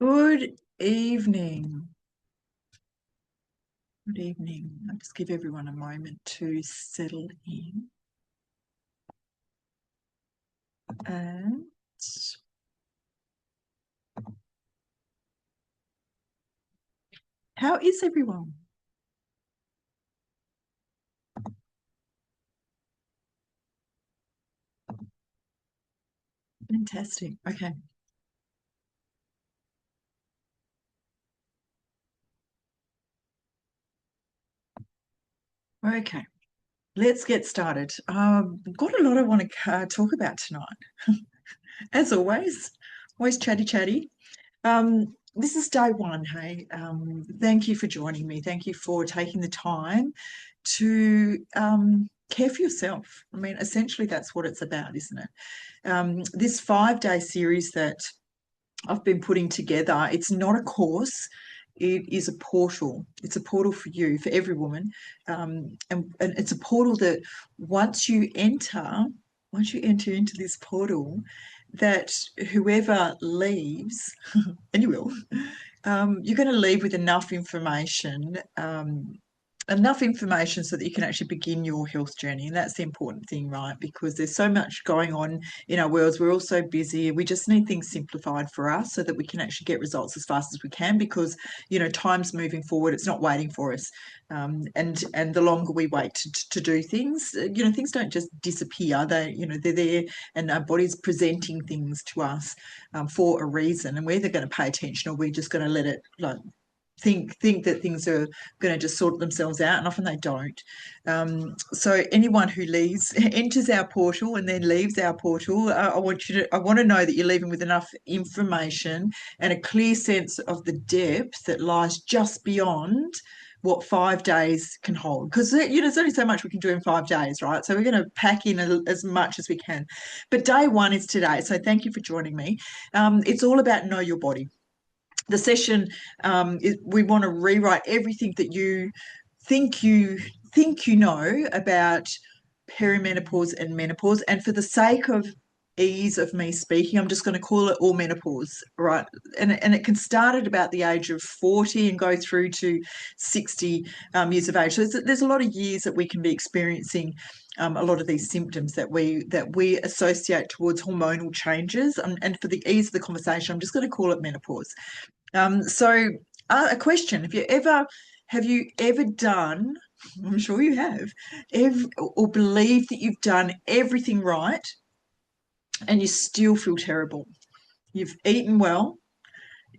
Good evening. Good evening. I'll just give everyone a moment to settle in. And how is everyone? Fantastic. Okay. Okay. Let's get started. Got a lot I want to talk about tonight. As always chatty. This is day one. Hey, thank you for joining me. Thank you for taking the time to care for yourself. I mean, essentially, that's what it's about, isn't it? This 5-day series that I've been putting together, it's not a course. It is a portal. It's a portal for you, for every woman, and it's a portal that once you enter, into this portal, that whoever leaves, and you will, you're going to leave with enough information so that you can actually begin your health journey. And that's the important thing, right? Because there's so much going on in our worlds. We're all so busy. We just need things simplified for us so that we can actually get results as fast as we can, because, time's moving forward. It's not waiting for us. And the longer we wait to do things, things don't just disappear. They're there, and our body's presenting things to us for a reason. And we're either going to pay attention, or we're just going to let it, like, think that things are going to just sort themselves out, and often they don't. So anyone who leaves, enters our portal and then leaves our portal, I want to know that you're leaving with enough information and a clear sense of the depth that lies just beyond what 5 days can hold, because there's only so much we can do in 5 days, right? So we're going to pack in as much as we can. But day one is today, so thank you for joining me. It's all about know your body. The session, we want to rewrite everything that you think you know about perimenopause and menopause. And for the sake of ease of me speaking, I'm just going to call it all menopause, right? And it can start at about the age of 40 and go through to 60 years of age. So there's a lot of years that we can be experiencing a lot of these symptoms that we associate towards hormonal changes. And for the ease of the conversation, I'm just going to call it menopause. So, a question: have you ever done? I'm sure you have, or believe that you've done everything right, and you still feel terrible. You've eaten well,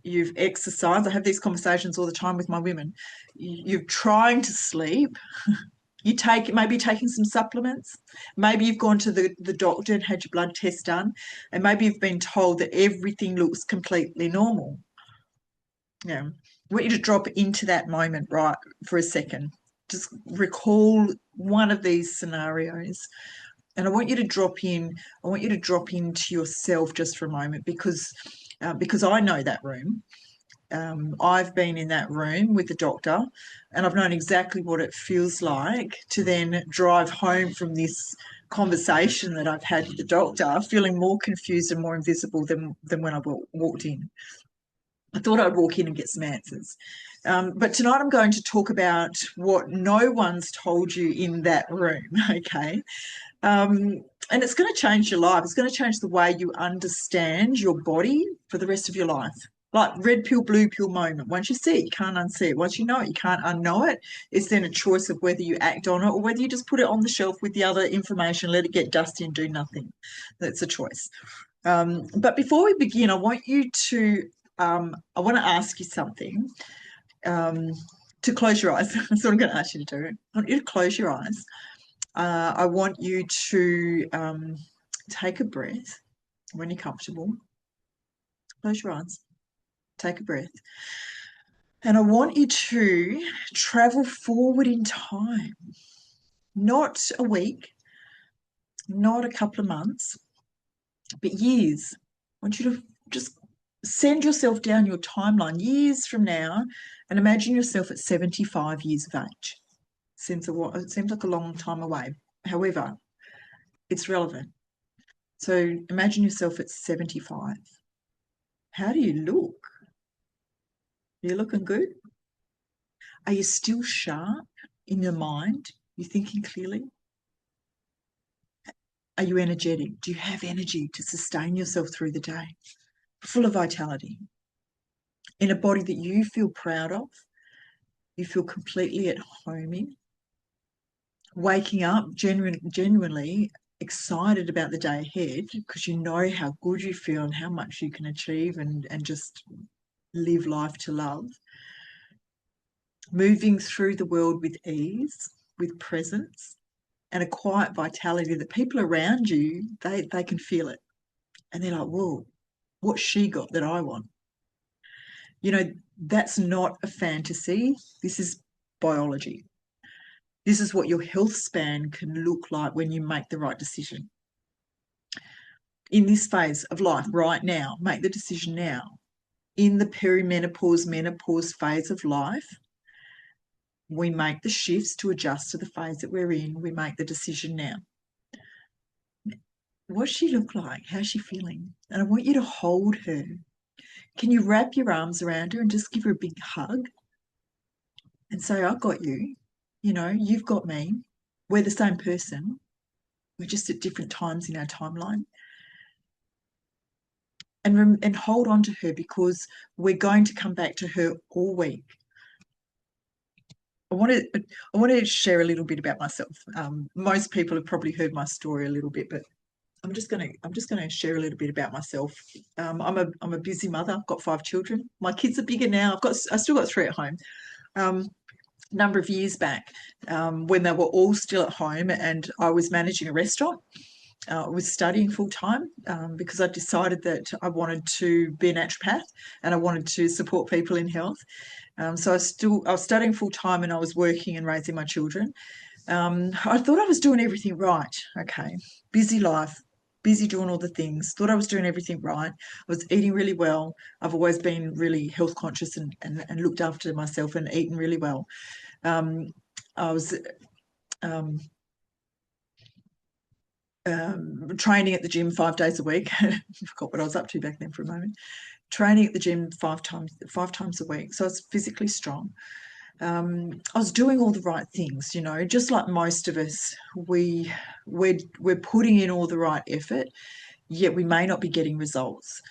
you've exercised. I have these conversations all the time with my women. You're trying to sleep. You maybe taking some supplements. Maybe you've gone to the doctor and had your blood test done, and maybe you've been told that everything looks completely normal. Yeah. I want you to drop into that moment, right, for a second. Just recall one of these scenarios. And I want you to drop into yourself just for a moment, because I know that room. I've been in that room with the doctor, and I've known exactly what it feels like to then drive home from this conversation that I've had with the doctor, feeling more confused and more invisible than when I walked in. I thought I'd walk in and get some answers. But tonight I'm going to talk about what no one's told you in that room, okay? And it's going to change your life. It's going to change the way you understand your body for the rest of your life. Like red pill, blue pill moment. Once you see it, you can't unsee it. Once you know it, you can't unknow it. It's then a choice of whether you act on it or whether you just put it on the shelf with the other information, let it get dusty and do nothing. That's a choice. But before we begin, I want to ask you something. To close your eyes. That's what I'm going to ask you to do. I want you to close your eyes. I want you to take a breath when you're comfortable. Close your eyes. Take a breath. And I want you to travel forward in time. Not a week, not a couple of months, but years. I want you to just send yourself down your timeline years from now and imagine yourself at 75 years of age. It seems like a long time away. However, it's relevant. So imagine yourself at 75. How do you look? You're looking good. Are you still sharp in your mind? You thinking clearly? Are you energetic? Do you have energy to sustain yourself through the day? Full of vitality, in a body that you feel proud of, you feel completely at home in, waking up genuinely excited about the day ahead because you know how good you feel and how much you can achieve and just live life to love. Moving through the world with ease, with presence, and a quiet vitality that people around you, they can feel it. And they're like, whoa, what's she got that I want? You know, that's not a fantasy. This is biology. This is what your health span can look like when you make the right decision. In this phase of life right now, make the decision now. In the perimenopause, menopause phase of life, we make the shifts to adjust to the phase that we're in. We make the decision now. What's she look like? How's she feeling? And I want you to hold her. Can you wrap your arms around her and just give her a big hug and say, I've got you. You know, you've got me. We're the same person. We're just at different times in our timeline. And hold on to her because we're going to come back to her all week. I want to share a little bit about myself. Most people have probably heard my story a little bit, but I'm just gonna share a little bit about myself. I'm a busy mother. I've got 5 children. My kids are bigger now. I still got 3 at home. Number of years back, when they were all still at home, and I was managing a restaurant. I was studying full time because I decided that I wanted to be a naturopath and I wanted to support people in health. So I was studying full time and I was working and raising my children. I thought I was doing everything right. Okay, busy life, busy doing all the things. Thought I was doing everything right. I was eating really well. I've always been really health conscious and looked after myself and eaten really well. I was training at the gym 5 days a week. I forgot what I was up to back then for a moment. Training at the gym five times a week. So I was physically strong. I was doing all the right things, you know, just like most of us. We're putting in all the right effort, yet we may not be getting results.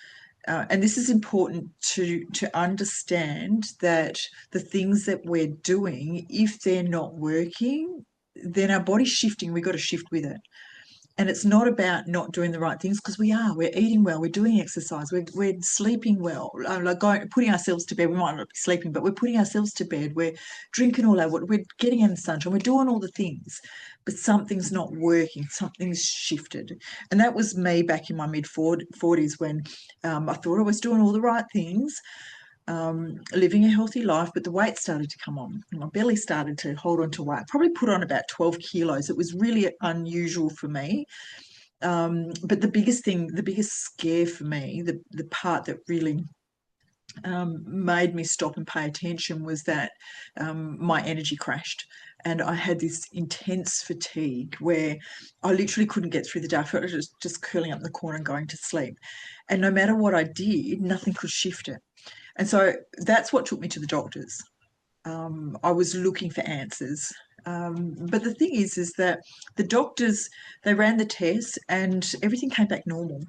And this is important to understand that the things that we're doing, if they're not working, then our body's shifting. We've got to shift with it. And it's not about not doing the right things because we're eating well, we're doing exercise, we're sleeping well, like putting ourselves to bed. We might not be sleeping, but we're putting ourselves to bed. We're drinking all our water, we're getting in the sunshine, we're doing all the things, but something's not working, something's shifted. And that was me back in my mid 40s when I thought I was doing all the right things, living a healthy life, but the weight started to come on. My belly started to hold on to weight. Probably put on about 12 kilos. It was really unusual for me. But the biggest scare for me, the part that really made me stop and pay attention was that my energy crashed. And I had this intense fatigue where I literally couldn't get through the day. I felt like just curling up in the corner and going to sleep. And no matter what I did, nothing could shift it. And so that's what took me to the doctors. I was looking for answers. But the thing is that the doctors, they ran the tests and everything came back normal.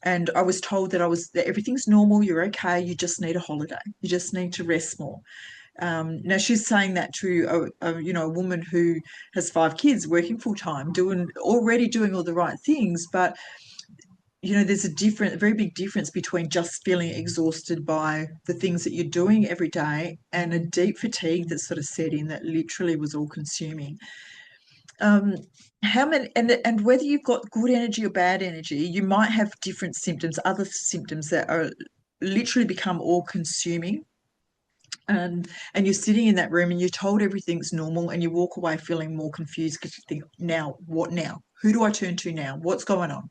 And I was told that everything's normal, you're okay, you just need a holiday. You just need to rest more. Now she's saying that to a woman who has 5 kids, working full time, already doing all the right things, but there's a very big difference between just feeling exhausted by the things that you're doing every day and a deep fatigue that sort of set in that literally was all consuming. How many and whether you've got good energy or bad energy, you might have different symptoms, other symptoms that are literally become all consuming. And you're sitting in that room and you're told everything's normal and you walk away feeling more confused because you think, now, what now? Who do I turn to now? What's going on?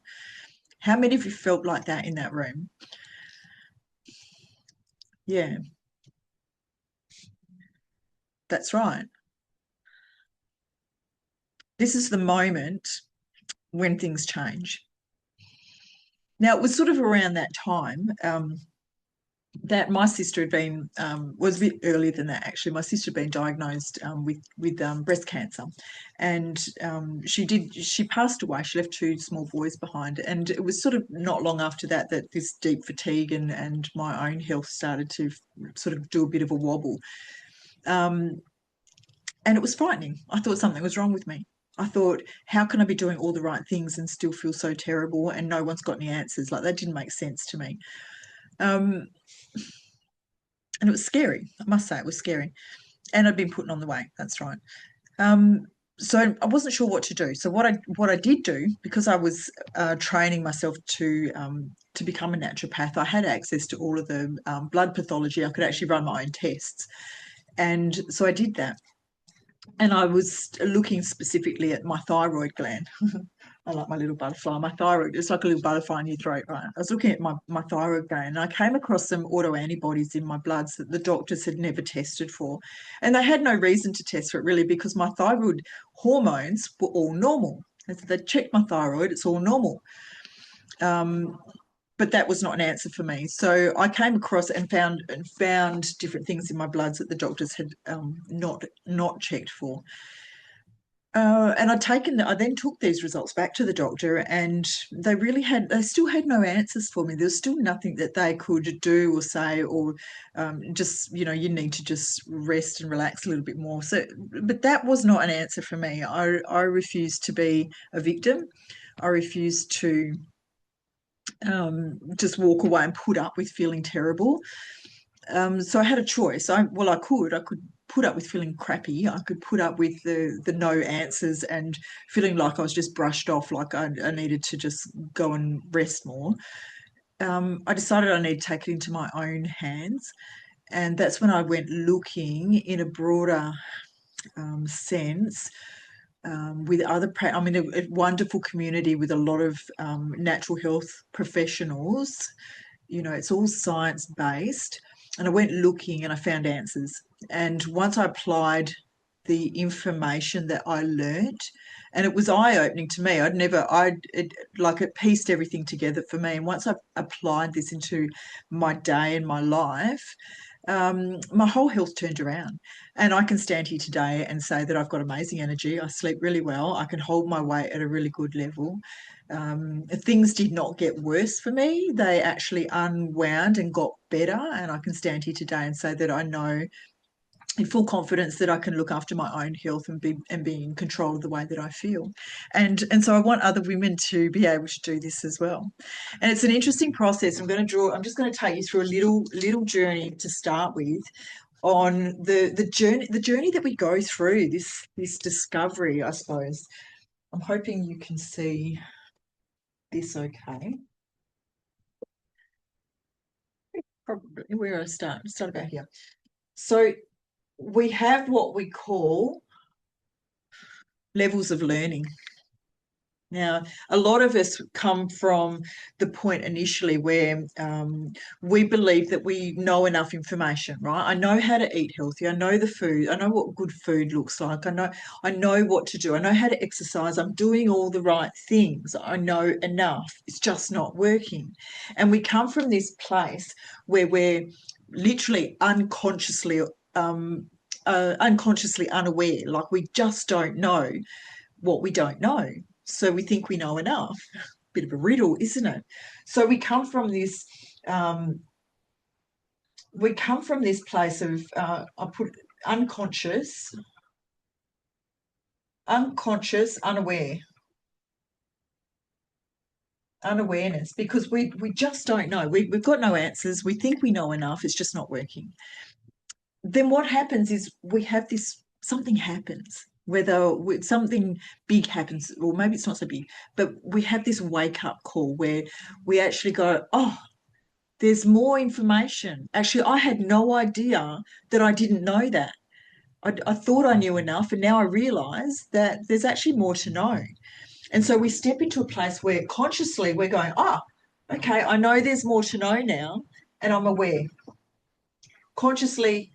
How many of you felt like that in that room? Yeah, that's right. This is the moment when things change. Now, it was sort of around that time that my sister had been was a bit earlier than that actually. My sister had been diagnosed with breast cancer, and she passed away. She left two small boys behind, and it was sort of not long after that that this deep fatigue and my own health started to sort of do a bit of a wobble, and it was frightening. I thought something was wrong with me. I thought, how can I be doing all the right things and still feel so terrible, and no one's got any answers? Like, that didn't make sense to me. Um, and it was scary. I must say, it was scary. And I'd been putting on the weight. That's right. Um, so I wasn't sure what to do. So what I did do, because I was training myself to become a naturopath, I had access to all of the blood pathology. I could actually run my own tests, and so I did that. And I was looking specifically at my thyroid gland. I like my little butterfly. My thyroid, it's like a little butterfly in your throat, right? I was looking at my thyroid gland, and I came across some autoantibodies in my bloods that the doctors had never tested for. And they had no reason to test for it, really, because my thyroid hormones were all normal. And so they checked my thyroid, it's all normal. But that was not an answer for me. So I came across and found different things in my bloods that the doctors had not checked for. And I then took these results back to the doctor, and they still had no answers for me. There was still nothing that they could do or say, or just, you need to just rest and relax a little bit more. So, but that was not an answer for me. I refused to be a victim. I refused to just walk away and put up with feeling terrible. So I had a choice. I could put up with feeling crappy. I could put up with the no answers and feeling like I was just brushed off, like I needed to just go and rest more. I decided I need to take it into my own hands, and that's when I went looking in a broader sense. With I'm in a wonderful community with a lot of natural health professionals. It's all science based. And I went looking and I found answers. And once I applied the information that I learnt, and it was eye opening to me. It pieced everything together for me. And once I applied this into my day and my life, my whole health turned around. And I can stand here today and say that I've got amazing energy. I sleep really well. I can hold my weight at a really good level. Things did not get worse for me. They actually unwound and got better. And I can stand here today and say that I know in full confidence that I can look after my own health and be in control of the way that I feel. And so I want other women to be able to do this as well. And it's an interesting process. I'm just going to take you through a little journey to start with on the journey that we go through, this discovery, I suppose. I'm hoping you can see this okay. Probably where I start about here. So we have what we call levels of learning. Now, a lot of us come from the point initially where we believe that we know enough information, right? I know how to eat healthy. I know the food. I know what good food looks like. I know what to do. I know how to exercise. I'm doing all the right things. I know enough. It's just not working. And we come from this place where we're literally unconsciously unaware, like we just don't know what we don't know. So we think we know enough. Bit of a riddle, isn't it? So we come from this place of I put unconscious, unawareness, because we just don't know. We've got no answers. We think we know enough. It's just not working. Then what happens is we have this, something happens, whether something big happens, or maybe it's not so big, but we have this wake up call where we actually go, oh, there's more information. Actually, I had no idea that I didn't know that. I thought I knew enough, and now I realize that there's actually more to know. And so we step into a place where consciously we're going, oh, okay, I know there's more to know now, and I'm aware. Consciously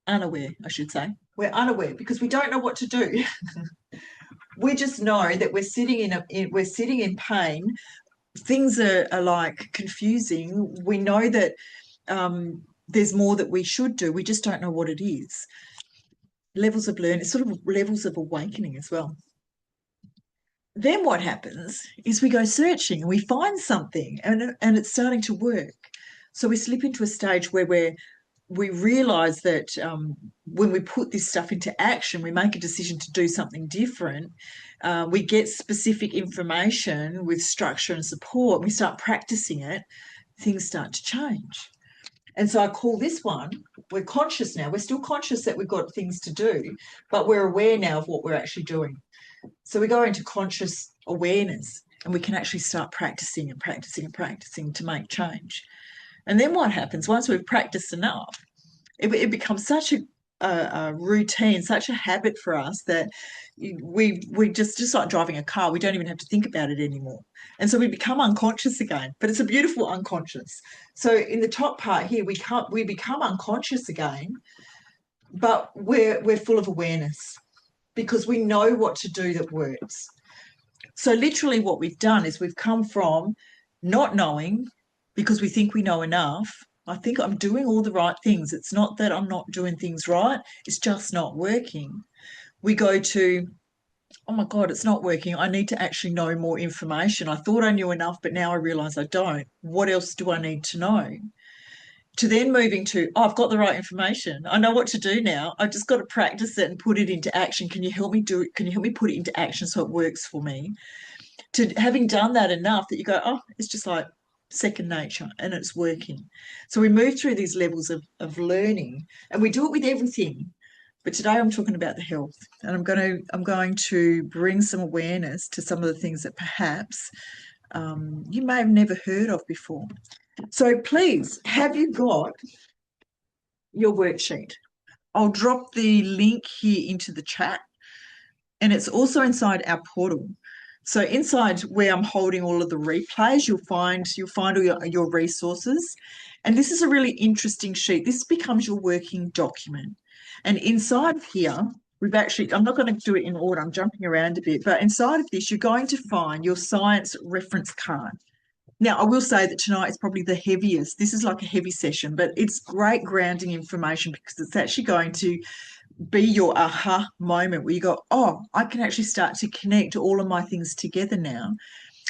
unaware, I should say. We're unaware because we don't know what to do. We just know that we're sitting in pain things are like confusing. We know that there's more that we should do. We just don't know what it is. Levels of learning, sort of levels of awakening as well. Then what happens is we go searching and we find something and it's starting to work. So we slip into a stage where we realize that when we put this stuff into action, we make a decision to do something different. We get specific information with structure and support. We start practicing it. Things start to change. And so I call this one, we're conscious now. We're still conscious that we've got things to do, but we're aware now of what we're actually doing. So we go into conscious awareness and we can actually start practicing and practicing and practicing to make change. And then what happens once we've practiced enough, it becomes such a routine, such a habit for us that we just like driving a car. We don't even have to think about it anymore. And so we become unconscious again. But it's a beautiful unconscious. So in the top part here, we become unconscious again, but we're full of awareness because we know what to do that works. So literally what we've done is we've come from not knowing because we think we know enough. I think I'm doing all the right things. It's not that I'm not doing things right. It's just not working. We go to, oh my God, it's not working. I need to actually know more information. I thought I knew enough, but now I realize I don't. What else do I need to know? To then moving to, oh, I've got the right information. I know what to do now. I've just got to practice it and put it into action. Can you help me do it? Can you help me put it into action so it works for me? To having done that enough that you go, oh, it's just like second nature and it's working. So we move through these levels of learning and we do it with everything. But today I'm talking about the health and I'm going to bring some awareness to some of the things that perhaps you may have never heard of before. So please, have you got your worksheet? I'll drop the link here into the chat and it's also inside our portal. So inside where I'm holding all of the replays, you'll find all your resources. And this is a really interesting sheet. This becomes your working document. And inside of here, I'm not going to do it in order, I'm jumping around a bit, but inside of this, you're going to find your science reference card. Now, I will say that tonight is probably the heaviest. This is like a heavy session, but it's great grounding information because it's actually going to be your aha moment where you go, oh, I can actually start to connect all of my things together now.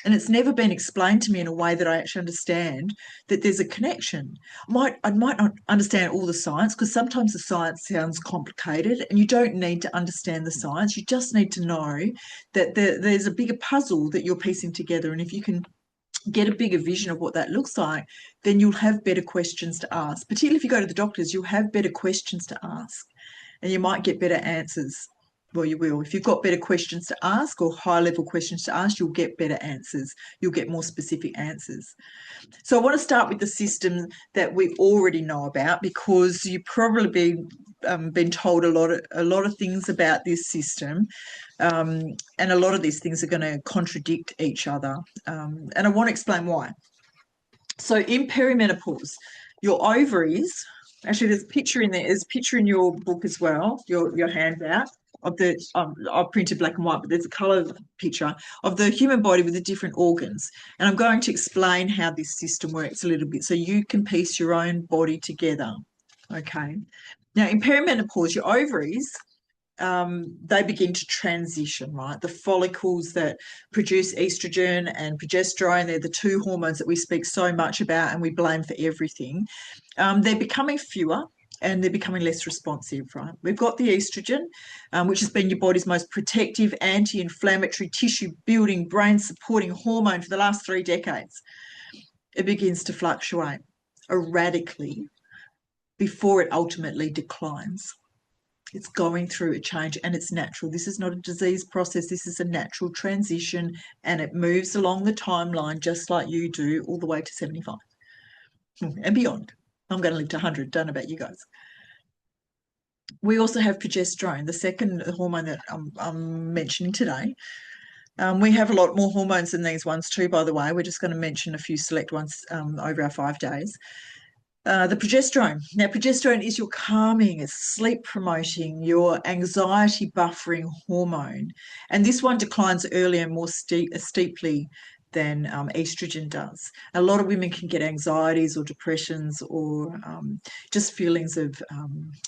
And it's never been explained to me in a way that I actually understand that there's a connection. I might not understand all the science because sometimes the science sounds complicated and you don't need to understand the science. You just need to know that there's a bigger puzzle that you're piecing together. And if you can get a bigger vision of what that looks like, then you'll have better questions to ask. Particularly if you go to the doctors, you'll have better questions to ask and you might get better answers. Well, you will. If you've got better questions to ask or high-level questions to ask, you'll get better answers. You'll get more specific answers. So I want to start with the system that we already know about because you've probably been told a lot of things about this system, and a lot of these things are going to contradict each other. And I want to explain why. So in perimenopause, your ovaries, actually there's a picture in there, there's a picture in your book as well, your handout of the, I've printed black and white, but there's a colour picture of the human body with the different organs. And I'm going to explain how this system works a little bit so you can piece your own body together. Okay. Now in perimenopause, your ovaries, they begin to transition, right? The follicles that produce estrogen and progesterone, they're the two hormones that we speak so much about and we blame for everything. They're becoming fewer and they're becoming less responsive, right? We've got the estrogen, which has been your body's most protective, anti-inflammatory, tissue-building, brain-supporting hormone for the last 3 decades. It begins to fluctuate erratically before it ultimately declines. It's going through a change and it's natural. This is not a disease process. This is a natural transition and it moves along the timeline just like you do all the way to 75 and beyond. I'm going to live to 100. Don't know about you guys. We also have progesterone, the second hormone that I'm mentioning today. We have a lot more hormones than these ones too, by the way. We're just going to mention a few select ones over our 5 days. The progesterone. Now, progesterone is your calming, it's sleep promoting, your anxiety buffering hormone. And this one declines earlier and more steeply than estrogen does. A lot of women can get anxieties or depressions or just feelings of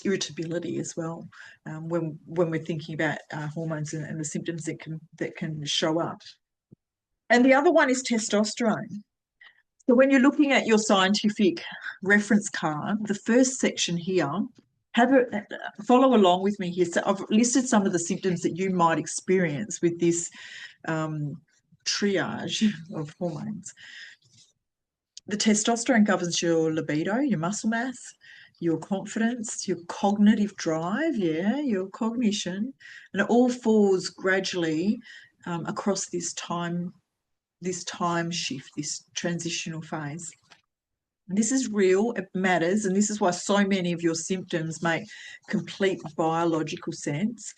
irritability as well when we're thinking about hormones and the symptoms that can show up. And the other one is testosterone. So when you're looking at your scientific reference card, the first section here, follow along with me here. So I've listed some of the symptoms that you might experience with this triage of hormones. The testosterone governs your libido, your muscle mass, your confidence, your cognitive drive, your cognition, and it all falls gradually across this time shift, this transitional phase. This is real, it matters, and this is why so many of your symptoms make complete biological sense.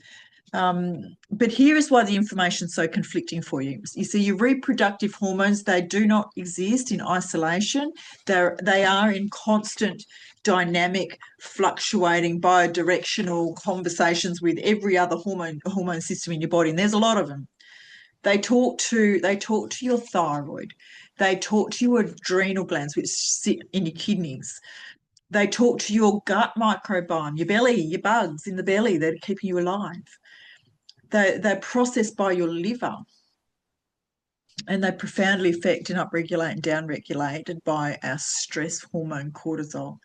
But here is why the information is so conflicting for you. You see, your reproductive hormones, they do not exist in isolation. They are in constant dynamic, fluctuating, bidirectional conversations with every other hormone system in your body, and there's a lot of them. They talk to your thyroid. They talk to your adrenal glands, which sit in your kidneys. They talk to your gut microbiome, your belly, your bugs in the belly that are keeping you alive. They're processed by your liver, and they profoundly affect and upregulate and downregulated by our stress hormone cortisol.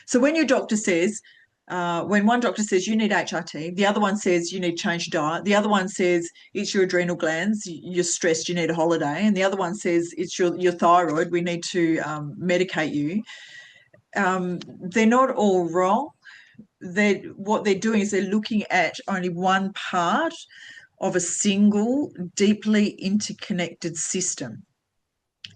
So when your doctor says, when one doctor says you need HRT, the other one says you need to change your diet, the other one says it's your adrenal glands, you're stressed, you need a holiday, and the other one says it's your thyroid, we need to medicate you, they're not all wrong. What they're doing is they're looking at only one part of a single, deeply interconnected system.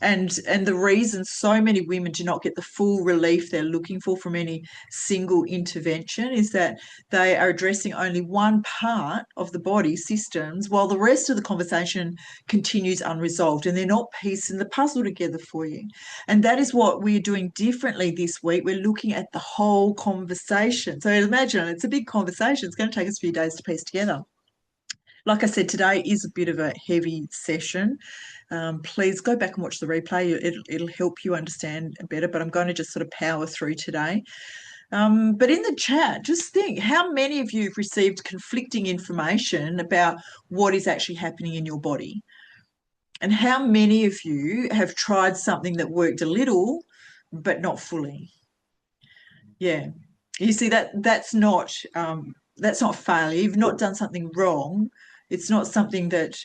And the reason so many women do not get the full relief they're looking for from any single intervention is that they are addressing only one part of the body systems while the rest of the conversation continues unresolved, and they're not piecing the puzzle together for you. And that is what we're doing differently this week. We're looking at the whole conversation. So imagine it's a big conversation. It's going to take us a few days to piece together. Like I said, today is a bit of a heavy session. Please go back and watch the replay. It'll help you understand better, but I'm going to just sort of power through today. But in the chat, just think, how many of you have received conflicting information about what is actually happening in your body? And how many of you have tried something that worked a little, but not fully? Yeah. You see, that's not failure. You've not done something wrong. It's not something that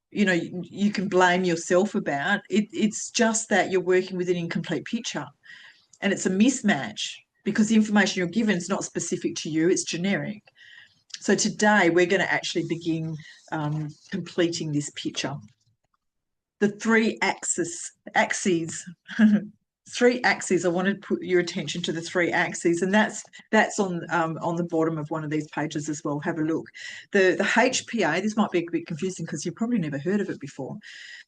you can blame yourself about. It's just that you're working with an incomplete picture, and it's a mismatch because the information you're given is not specific to you, it's generic. So today we're going to actually begin completing this picture. The three axes three axes. I want to put your attention to the three axes, and that's on the bottom of one of these pages as well. Have a look. The HPA, this might be a bit confusing because you've probably never heard of it before.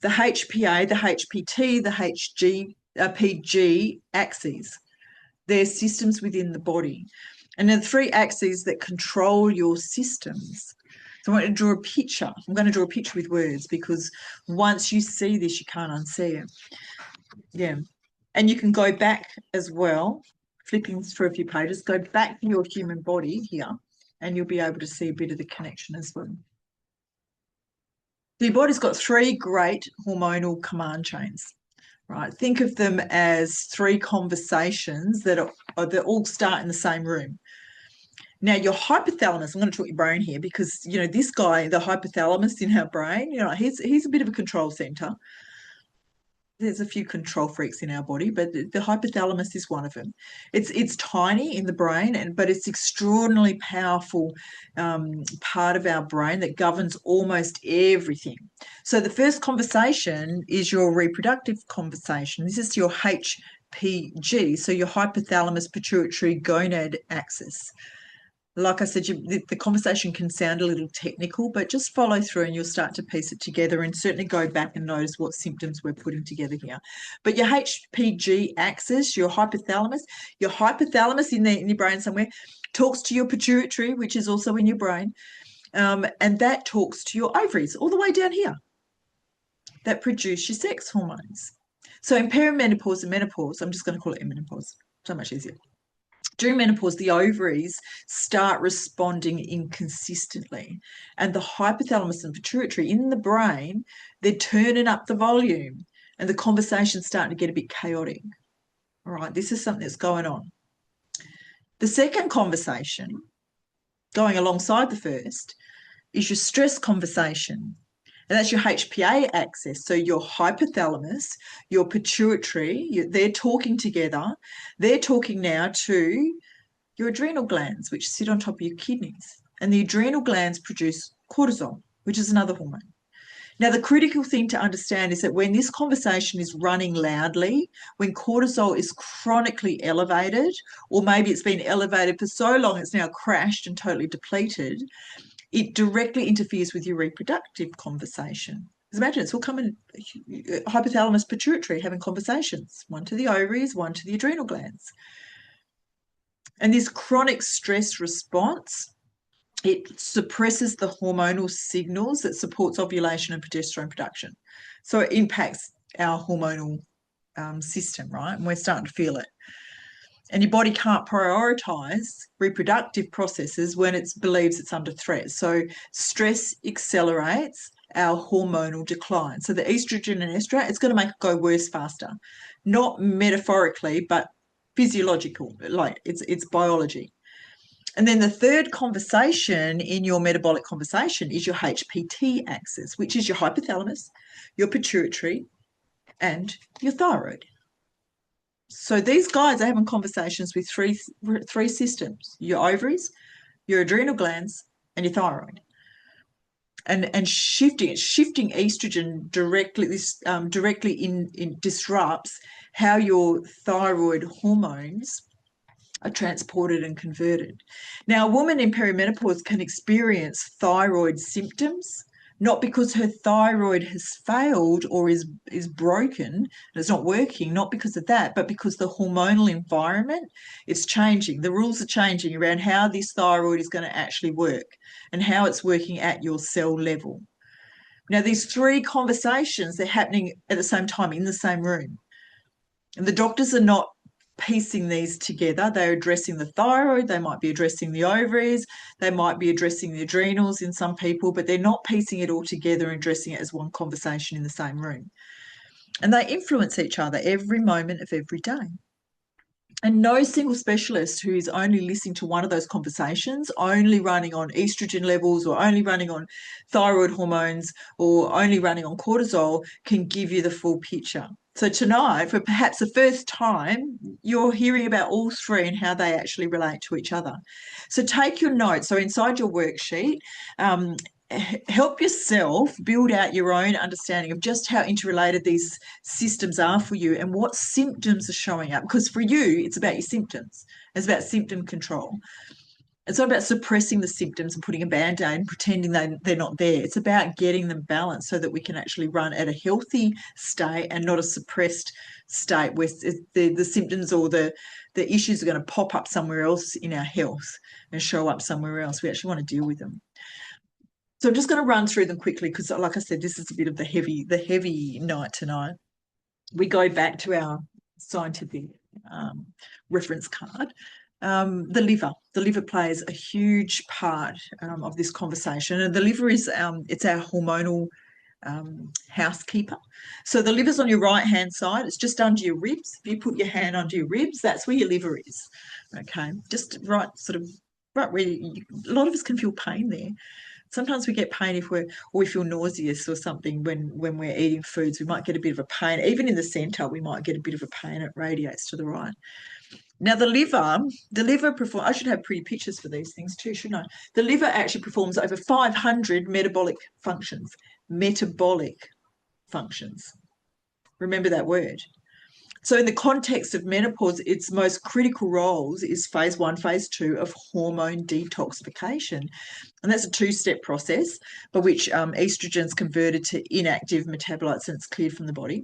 The HPA, the HPT, the PG axes, they're systems within the body, and they're the three axes that control your systems. So I want to draw a picture. I'm going to draw a picture with words because once you see this, you can't unsee it. Yeah. And you can go back as well, flipping through a few pages, go back to your human body here, and you'll be able to see a bit of the connection as well. So your body's got three great hormonal command chains, right? Think of them as three conversations that all start in the same room. Now, your hypothalamus, I'm going to talk your brain here because, this guy, the hypothalamus in our brain, he's a bit of a control center. There's a few control freaks in our body, but the hypothalamus is one of them. It's tiny in the brain, but it's extraordinarily powerful part of our brain that governs almost everything. So the first conversation is your reproductive conversation. This is your HPG, so your hypothalamus pituitary gonad axis. Like I said, the conversation can sound a little technical, but just follow through and you'll start to piece it together, and certainly go back and notice what symptoms we're putting together here. But your HPG axis, your hypothalamus in your brain somewhere, talks to your pituitary, which is also in your brain, and that talks to your ovaries all the way down here. that produce your sex hormones. So in perimenopause and menopause, I'm just going to call it menopause, so much easier. During menopause, the ovaries start responding inconsistently, and the hypothalamus and pituitary in the brain, they're turning up the volume, and the conversation's starting to get a bit chaotic. All right, this is something that's going on. The second conversation, going alongside the first, is your stress conversation. And that's your HPA axis. So your hypothalamus, your pituitary, they're talking together. They're talking now to your adrenal glands, which sit on top of your kidneys. And the adrenal glands produce cortisol, which is another hormone. Now, the critical thing to understand is that when this conversation is running loudly, when cortisol is chronically elevated, or maybe it's been elevated for so long it's now crashed and totally depleted, it directly interferes with your reproductive conversation. Because imagine it's all coming, hypothalamus, pituitary, having conversations, one to the ovaries, one to the adrenal glands. And this chronic stress response, it suppresses the hormonal signals that supports ovulation and progesterone production. So it impacts our hormonal system, right? And we're starting to feel it. And your body can't prioritise reproductive processes when it believes it's under threat. So stress accelerates our hormonal decline. So the estrogen and estradiol, it's going to make it go worse faster. Not metaphorically, but physiological, like it's biology. And then the third conversation in your metabolic conversation is your HPT axis, which is your hypothalamus, your pituitary, and your thyroid. So these guys are having conversations with three systems: your ovaries, your adrenal glands, and your thyroid. And shifting estrogen directly. This directly disrupts how your thyroid hormones are transported and converted. Now, a woman in perimenopause can experience thyroid symptoms, not because her thyroid has failed or is broken and it's not working, not because of that, but because the hormonal environment is changing. The rules are changing around how this thyroid is going to actually work and how it's working at your cell level. Now, these three conversations, they're happening at the same time in the same room. And the doctors are not piecing these together. They're addressing the thyroid, they might be addressing the ovaries, they might be addressing the adrenals in some people, but they're not piecing it all together and addressing it as one conversation in the same room. And they influence each other every moment of every day. And no single specialist who is only listening to one of those conversations, only running on estrogen levels or only running on thyroid hormones or only running on cortisol, can give you the full picture. So tonight, for perhaps the first time, you're hearing about all three and how they actually relate to each other. So take your notes. So inside your worksheet, help yourself build out your own understanding of just how interrelated these systems are for you and what symptoms are showing up. Because for you, it's about your symptoms. It's about symptom control. It's not about suppressing the symptoms and putting a Band-Aid and pretending they're not there. It's about getting them balanced so that we can actually run at a healthy state and not a suppressed state where the symptoms or the issues are going to pop up somewhere else in our health and show up somewhere else. We actually want to deal with them. So I'm just going to run through them quickly because, like I said, this is a bit of the heavy night tonight. We go back to our scientific reference card. The liver plays a huge part of this conversation, and the liver is it's our hormonal housekeeper. So the liver's on your right hand side. It's just under your ribs. If you put your hand under your ribs, that's where your liver is. Okay, just right where a lot of us can feel pain there. Sometimes we get pain if we feel nauseous or something when we're eating foods. We might get a bit of a pain. Even in the centre, we might get a bit of a pain. It radiates to the right. Now, the liver performs, I should have pretty pictures for these things too, shouldn't I? The liver actually performs over 500 metabolic functions. Metabolic functions. Remember that word. So in the context of menopause, its most critical roles is phase 1, phase 2 of hormone detoxification. And that's a two-step process by which estrogen's converted to inactive metabolites and it's cleared from the body.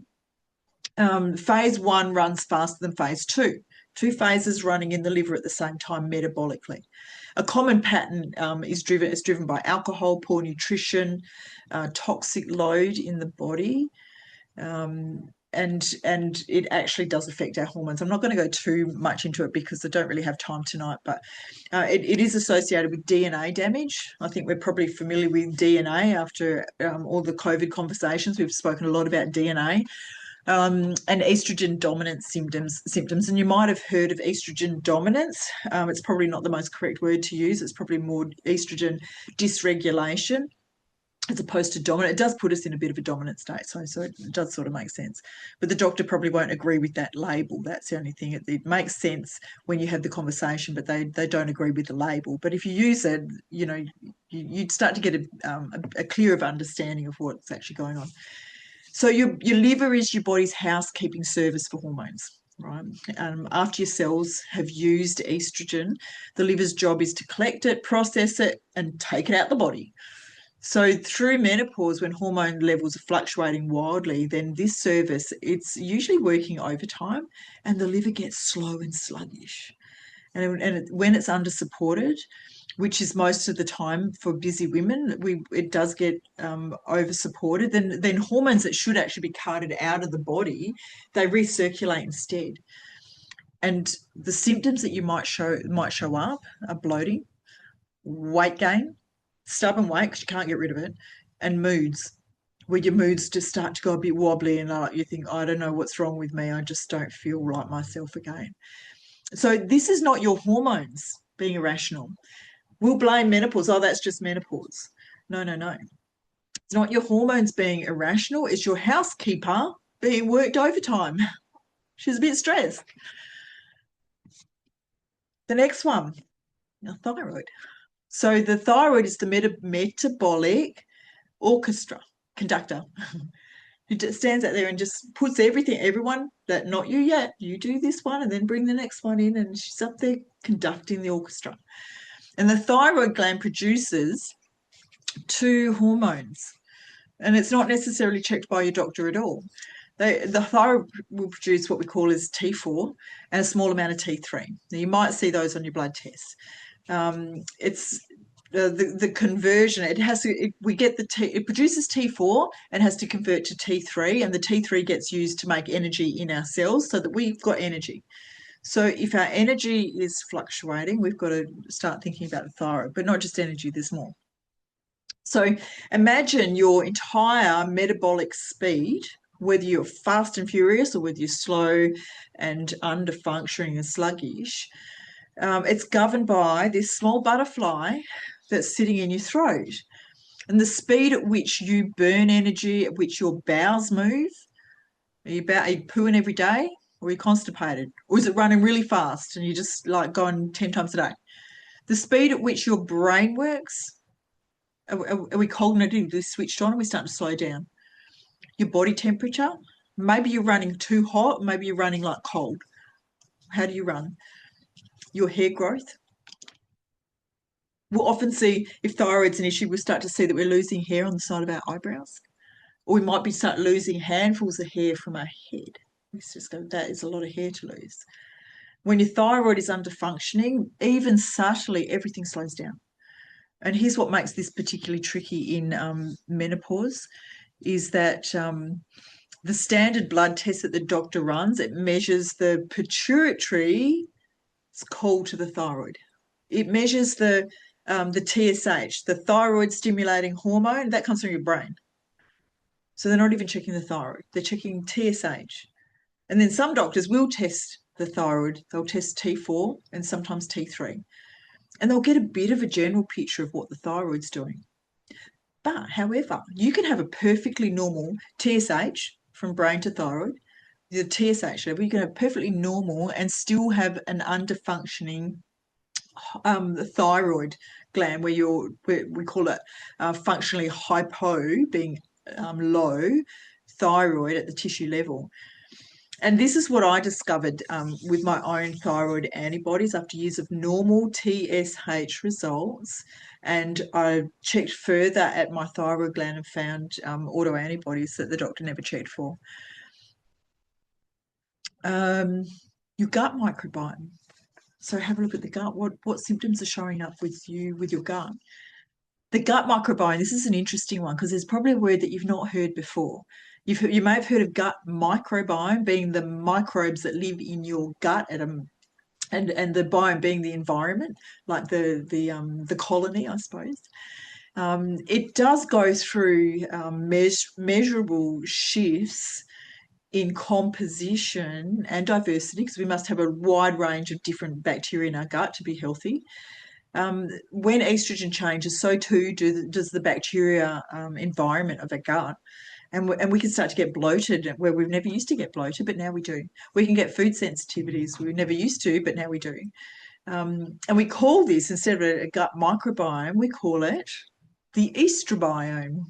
Phase 1 runs faster than phase 2. Two phases running in the liver at the same time metabolically. A common pattern is driven by alcohol, poor nutrition, toxic load in the body, And it actually does affect our hormones. I'm not going to go too much into it because I don't really have time tonight, but it is associated with DNA damage. I think we're probably familiar with DNA after all the COVID conversations. We've spoken a lot about DNA. And estrogen dominance symptoms. And you might have heard of estrogen dominance. It's probably not the most correct word to use. It's probably more estrogen dysregulation as opposed to dominant. It does put us in a bit of a dominant state, so it does sort of make sense. But the doctor probably won't agree with that label. That's the only thing. It makes sense when you have the conversation, but they don't agree with the label. But if you use it, you'd start to get a clearer understanding of what's actually going on. So your liver is your body's housekeeping service for hormones, right? After your cells have used estrogen, the liver's job is to collect it, process it, and take it out the body. So through menopause, when hormone levels are fluctuating wildly, then this service, it's usually working overtime and the liver gets slow and sluggish. And when it's under supported, which is most of the time for busy women, it does get over supported. Then hormones that should actually be carted out of the body, they recirculate instead. And the symptoms that you might show up are bloating, weight gain, stubborn weight because you can't get rid of it, and moods, where your moods just start to go a bit wobbly and you think, I don't know what's wrong with me. I just don't feel like myself again. So this is not your hormones being irrational. We'll blame menopause. Oh, that's just menopause. No, no, no. It's not your hormones being irrational. It's your housekeeper being worked overtime. She's a bit stressed. The next one, your thyroid. So the thyroid is the metabolic conductor. Who stands out there and just puts everyone that not you yet, you do this one and then bring the next one in, and she's up there conducting the orchestra. And the thyroid gland produces two hormones, and it's not necessarily checked by your doctor at all. The thyroid will produce what we call as T4 and a small amount of T3. Now, you might see those on your blood tests. It's the conversion. It produces T4 and has to convert to T3, and the T3 gets used to make energy in our cells so that we've got energy. So if our energy is fluctuating, we've got to start thinking about the thyroid, but not just energy, there's more. So imagine your entire metabolic speed, whether you're fast and furious or whether you're slow and under functioning and sluggish. It's governed by this small butterfly that's sitting in your throat. And the speed at which you burn energy, at which your bowels move. Are you pooing every day? Or are you constipated? Or is it running really fast and you're just like going 10 times a day? The speed at which your brain works. Are we cognitively switched on? Are we starting to slow down? Your body temperature. Maybe you're running too hot. Maybe you're running like cold. How do you run? Your hair growth. We'll often see, if thyroid's an issue, we'll start to see that we're losing hair on the side of our eyebrows. Or we might start losing handfuls of hair from our head. Let's just go, that is a lot of hair to lose. When your thyroid is under functioning, even subtly, everything slows down. And here's what makes this particularly tricky in menopause, is that the standard blood test that the doctor runs, it measures the pituitary, it's called to the thyroid. It measures the TSH, the thyroid stimulating hormone, that comes from your brain. So they're not even checking the thyroid, they're checking TSH. And then some doctors will test the thyroid, they'll test T4 and sometimes T3. And they'll get a bit of a general picture of what the thyroid's doing. But however, you can have a perfectly normal TSH from brain to thyroid, the TSH level, you can have perfectly normal and still have an underfunctioning thyroid gland where we call it functionally hypo, being low thyroid at the tissue level. And this is what I discovered with my own thyroid antibodies after years of normal TSH results. And I checked further at my thyroid gland and found autoantibodies that the doctor never checked for. Your gut microbiome. So have a look at the gut. What symptoms are showing up with your gut? The gut microbiome, this is an interesting one because there's probably a word that you've not heard before. You may have heard of gut microbiome being the microbes that live in your gut and the biome being the environment, like the colony, I suppose. It does go through measurable shifts in composition and diversity because we must have a wide range of different bacteria in our gut to be healthy. When estrogen changes, so too does the bacteria environment of our gut. And we can start to get bloated where we've never used to get bloated, but now we do. We can get food sensitivities we never used to, but now we do. And we call this, instead of a gut microbiome, we call it the estrobiome.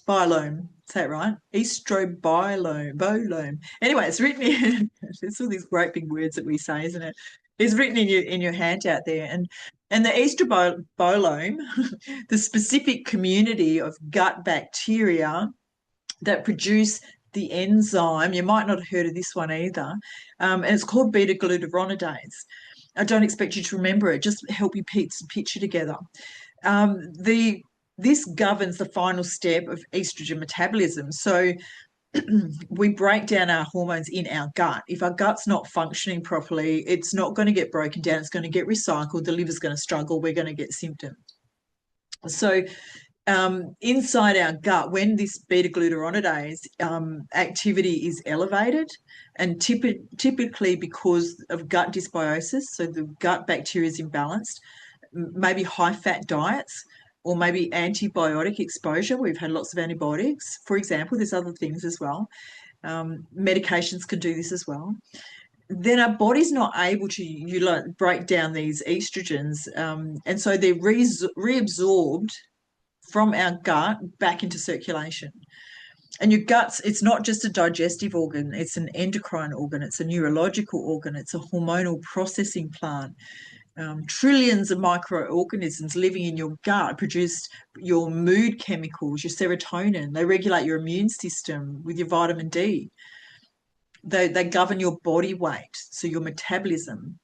Biome, say it right? Estrobiome. Anyway, it's written in. It's all these great big words that we say, isn't it? It's written in your handout there, and the estrobiome, the specific community of gut bacteria that produce the enzyme. You might not have heard of this one either, and it's called beta-glucuronidase. I don't expect you to remember it; just help you picture together. This governs the final step of estrogen metabolism. So we break down our hormones in our gut. If our gut's not functioning properly, it's not going to get broken down. It's going to get recycled. The liver's going to struggle. We're going to get symptoms. So inside our gut, when this beta-glucuronidase activity is elevated, and typically because of gut dysbiosis, so the gut bacteria is imbalanced, maybe high-fat diets, or maybe antibiotic exposure. We've had lots of antibiotics, for example. There's other things as well. Medications can do this as well. Then our body's not able to break down these estrogens, and so they're reabsorbed from our gut back into circulation. And your guts, it's not just a digestive organ, it's an endocrine organ, it's a neurological organ, it's a hormonal processing plant. Trillions of microorganisms living in your gut produce your mood chemicals, your serotonin. They regulate your immune system with your vitamin D. They govern your body weight, so your metabolism.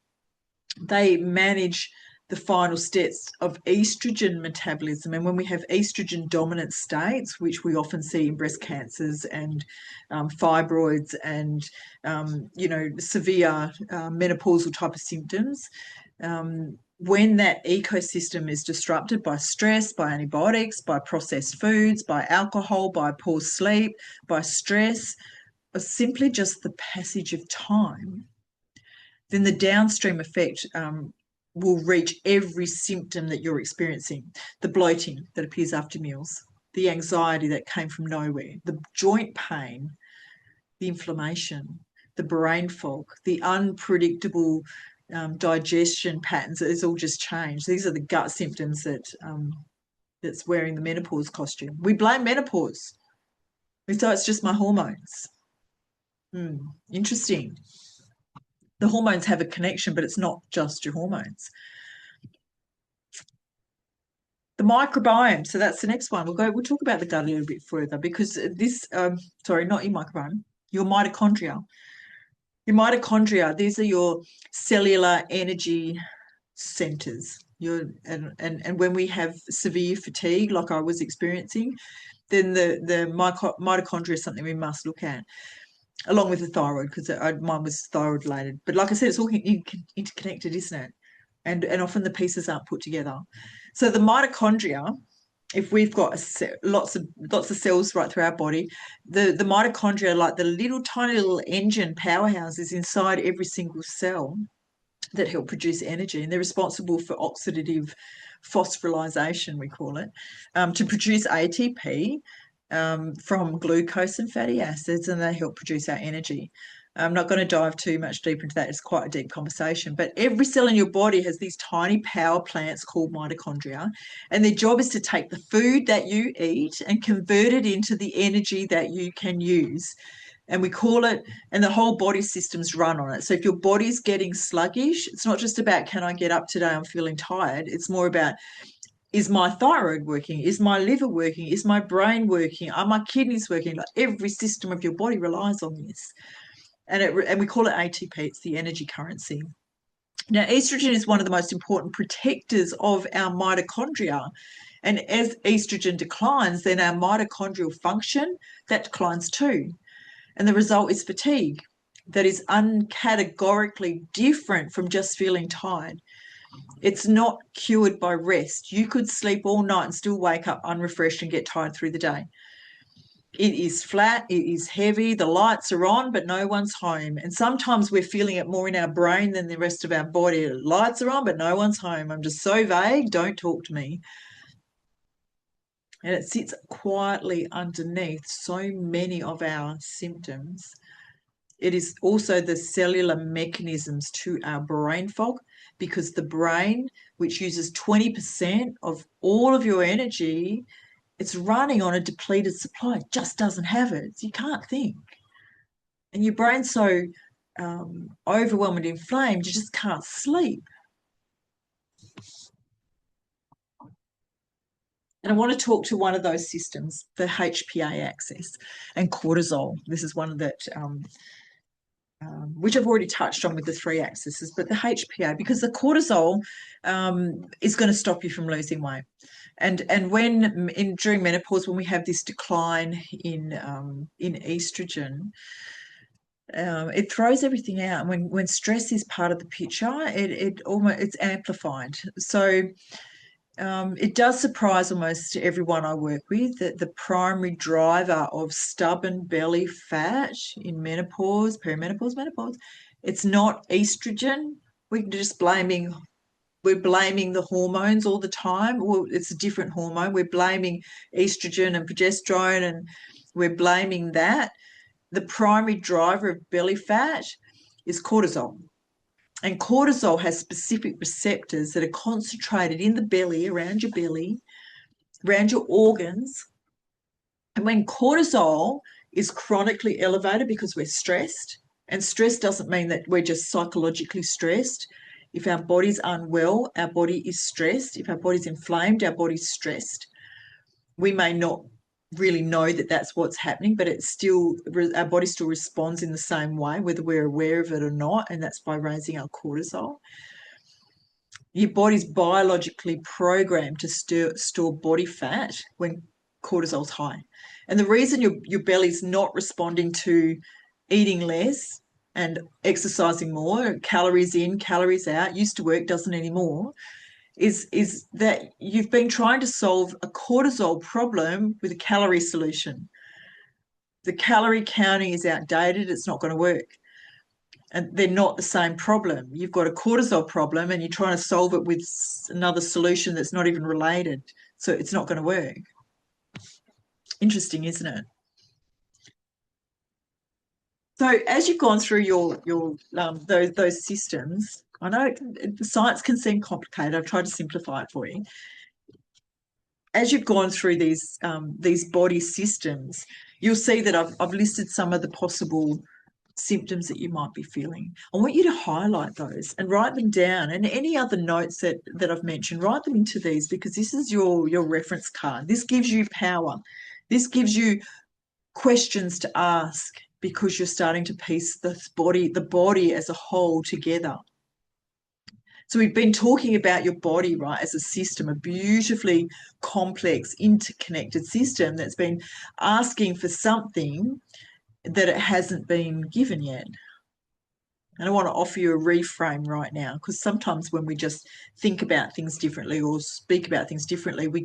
They manage the final steps of estrogen metabolism. And when we have estrogen dominant states, which we often see in breast cancers and fibroids and, severe menopausal type of symptoms, when that ecosystem is disrupted by stress, by antibiotics, by processed foods, by alcohol, by poor sleep, by stress, or simply just the passage of time, then the downstream effect will reach every symptom that you're experiencing. The bloating that appears after meals, the anxiety that came from nowhere, the joint pain, the inflammation, the brain fog, the unpredictable digestion patterns. It's all just changed. These are the gut symptoms that's wearing the menopause costume. We blame menopause. So it's just my hormones. Interesting. The hormones have a connection, but it's not just your hormones. The microbiome. So that's the next one. We'll talk about the gut a little bit further because this, sorry, not your microbiome, your mitochondria. Your mitochondria, these are your cellular energy centers. And when we have severe fatigue, like I was experiencing, then the mitochondria is something we must look at, along with the thyroid, because mine was thyroid related. But like I said, it's all interconnected, isn't it? And often the pieces aren't put together. So the mitochondria, if we've got lots of cells right through our body, the mitochondria are like the little tiny little engine powerhouses inside every single cell that help produce energy, and they're responsible for oxidative phosphorylation, we call it, to produce ATP from glucose and fatty acids, and they help produce our energy. I'm not going to dive too much deeper into that. It's quite a deep conversation. But every cell in your body has these tiny power plants called mitochondria, and their job is to take the food that you eat and convert it into the energy that you can use. And we call it, and the whole body system's run on it. So if your body's getting sluggish, it's not just about, can I get up today? I'm feeling tired. It's more about, is my thyroid working? Is my liver working? Is my brain working? Are my kidneys working? Like every system of your body relies on this. And we call it ATP. It's the energy currency. Now, estrogen is one of the most important protectors of our mitochondria. And as estrogen declines, then our mitochondrial function, that declines too. And the result is fatigue that is uncategorically different from just feeling tired. It's not cured by rest. You could sleep all night and still wake up unrefreshed and get tired through the day. It is flat, it is heavy, the lights are on, but no one's home. And sometimes we're feeling it more in our brain than the rest of our body. The lights are on, but no one's home. I'm just so vague, don't talk to me. And it sits quietly underneath so many of our symptoms. It is also the cellular mechanisms to our brain fog, because the brain, which uses 20% of all of your energy, it's running on a depleted supply. It just doesn't have it. You can't think. And your brain's so overwhelmed and inflamed, you just can't sleep. And I want to talk to one of those systems, the HPA axis and cortisol. This is one that which I've already touched on with the 3 axes, but the HPA, because the cortisol is going to stop you from losing weight. And when during menopause, when we have this decline in estrogen, it throws everything out. And when stress is part of the picture, it's amplified. So it does surprise almost everyone I work with that the primary driver of stubborn belly fat in menopause, perimenopause, menopause, it's not estrogen. We're blaming the hormones all the time. Well, it's a different hormone. We're blaming estrogen and progesterone, and we're blaming that. The primary driver of belly fat is cortisol. And cortisol has specific receptors that are concentrated in the belly, around your organs. And when cortisol is chronically elevated because we're stressed, and stress doesn't mean that we're just psychologically stressed. If our body's unwell, our body is stressed. If our body's inflamed, our body's stressed. We may not really know that that's what's happening, but it's still, our body still responds in the same way, whether we're aware of it or not, and that's by raising our cortisol. Your body's biologically programmed to store body fat when cortisol's high. And the reason your belly's not responding to eating less and exercising more, calories in, calories out, used to work, doesn't anymore, is that you've been trying to solve a cortisol problem with a calorie solution. The calorie counting is outdated. It's not going to work. And they're not the same problem. You've got a cortisol problem and you're trying to solve it with another solution that's not even related. So it's not going to work. Interesting, isn't it? So as you've gone through those systems, I know the science can seem complicated. I've tried to simplify it for you. As you've gone through these body systems, you'll see that I've listed some of the possible symptoms that you might be feeling. I want you to highlight those and write them down. And any other notes that I've mentioned, write them into these, because this is your reference card. This gives you power. This gives you questions to ask, because you're starting to piece the body as a whole together. So we've been talking about your body, right, as a system, a beautifully complex, interconnected system that's been asking for something that it hasn't been given yet. And I want to offer you a reframe right now, because sometimes when we just think about things differently or speak about things differently, we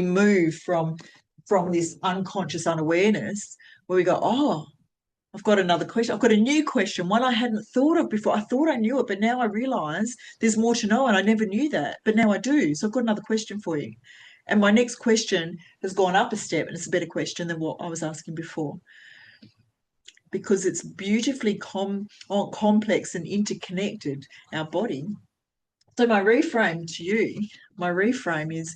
move from this unconscious unawareness where we go, oh, I've got another question. I've got a new question, one I hadn't thought of before. I thought I knew it, but now I realise there's more to know, and I never knew that, but now I do. So I've got another question for you. And my next question has gone up a step, and it's a better question than what I was asking before, because it's beautifully complex and interconnected, our body. So my reframe is,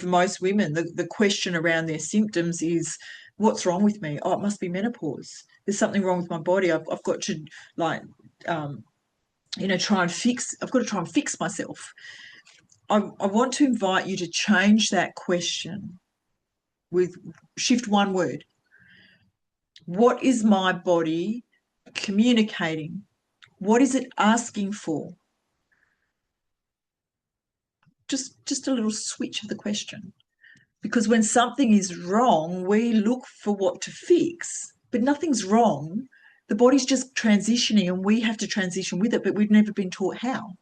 for most women, the question around their symptoms is, what's wrong with me? Oh, it must be menopause. There's something wrong with my body. I've got to try and fix myself. I want to invite you to change that question with shift one word. What is my body communicating? What is it asking for? Just a little switch of the question. Because when something is wrong, we look for what to fix, but nothing's wrong. The body's just transitioning and we have to transition with it, but we've never been taught how.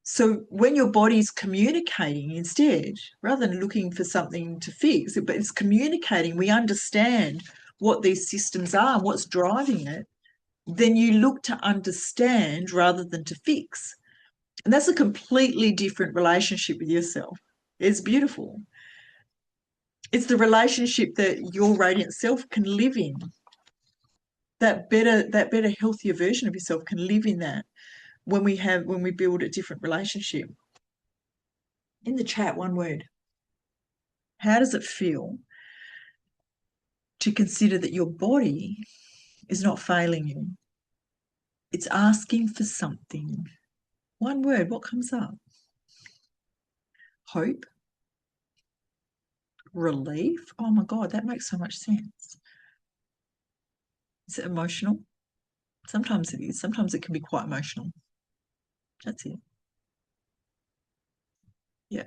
So when your body's communicating instead, rather than looking for something to fix, but it's communicating, we understand what these systems are, what's driving it, then you look to understand rather than to fix. And that's a completely different relationship with yourself. It's beautiful. It's the relationship that your radiant self can live in. That better, healthier version of yourself can live in that when we build a different relationship. In the chat, one word. How does it feel to consider that your body is not failing you? It's asking for something. One word, what comes up? Hope. Relief. Oh my God, that makes so much sense. Is it emotional? Sometimes it is. Sometimes it can be quite emotional. That's it. Yeah,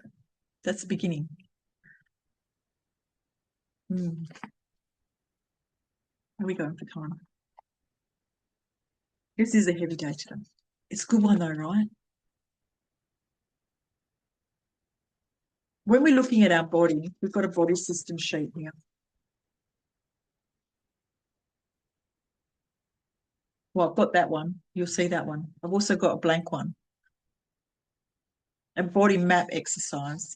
that's the beginning. How are we going for time? This is a heavy day today. It's a good one though, right? When we're looking at our body, we've got a body system sheet here. Well, I've got that one. You'll see that one. I've also got a blank one. A body map exercise.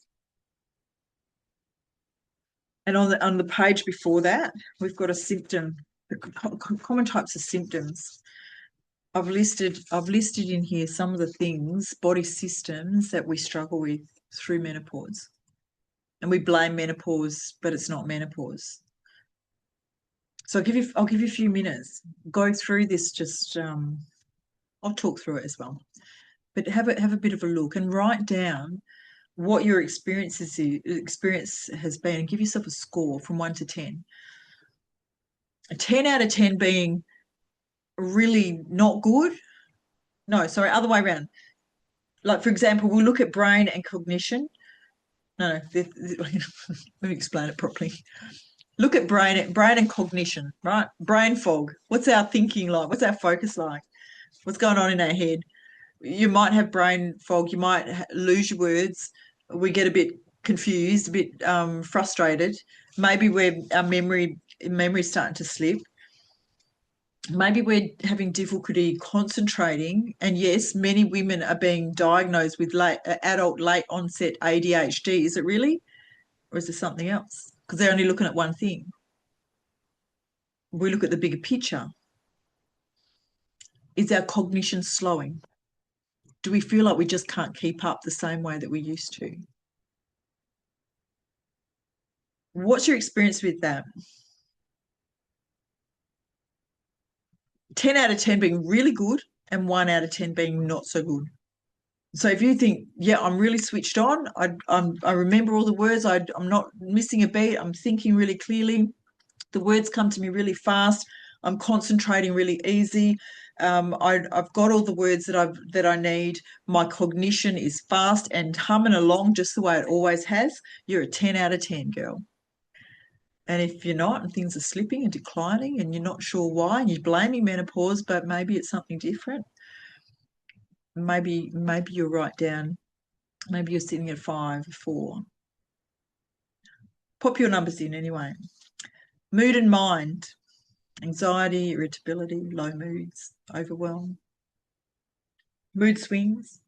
And on the page before that, we've got a symptom, the common types of symptoms. I've listed in here some of the things, body systems that we struggle with through menopause. And we blame menopause, but it's not menopause. So I'll give you a few minutes. Go through this. I'll talk through it as well. But have a bit of a look and write down what your experience has been, and give yourself a score from 1 to 10. A 10 out of 10 being really not good. No, sorry, other way around. Like, for example, we'll look at brain and cognition. No, let me explain it properly. Look at brain and cognition, right? Brain fog. What's our thinking like? What's our focus like? What's going on in our head? You might have brain fog. You might lose your words. We get a bit confused, a bit frustrated. Maybe our memory's starting to slip. Maybe we're having difficulty concentrating. And yes, many women are being diagnosed with adult late onset ADHD. Is it really? Or is there something else? Because they're only looking at one thing. We look at the bigger picture. Is our cognition slowing? Do we feel like we just can't keep up the same way that we used to? What's your experience with that? 10 out of 10 being really good and 1 out of 10 being not so good. So if you think, yeah, I'm really switched on, I remember all the words, I'm not missing a beat, I'm thinking really clearly, the words come to me really fast, I'm concentrating really easy, I've got all the words that I need, my cognition is fast and humming along just the way it always has, you're a 10 out of 10, girl. And if you're not and things are slipping and declining and you're not sure why and you're blaming menopause, but maybe it's something different, maybe you're right down, maybe you're sitting at 5 or 4. Pop your numbers in anyway. Mood and mind, anxiety, irritability, low moods, overwhelm, mood swings.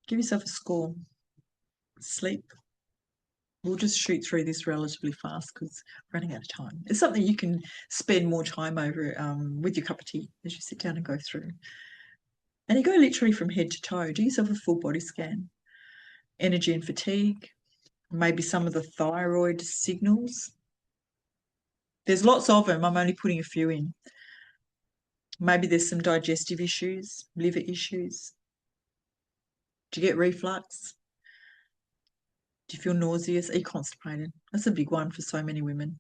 Give yourself a score. Sleep. We'll just shoot through this relatively fast because we're running out of time. It's something you can spend more time over with your cup of tea as you sit down and go through. And you go literally from head to toe. Do yourself a full body scan. Energy and fatigue, maybe some of the thyroid signals. There's lots of them. I'm only putting a few in. Maybe there's some digestive issues, liver issues. Do you get reflux? Do you feel nauseous? Are you constipated? That's a big one for so many women.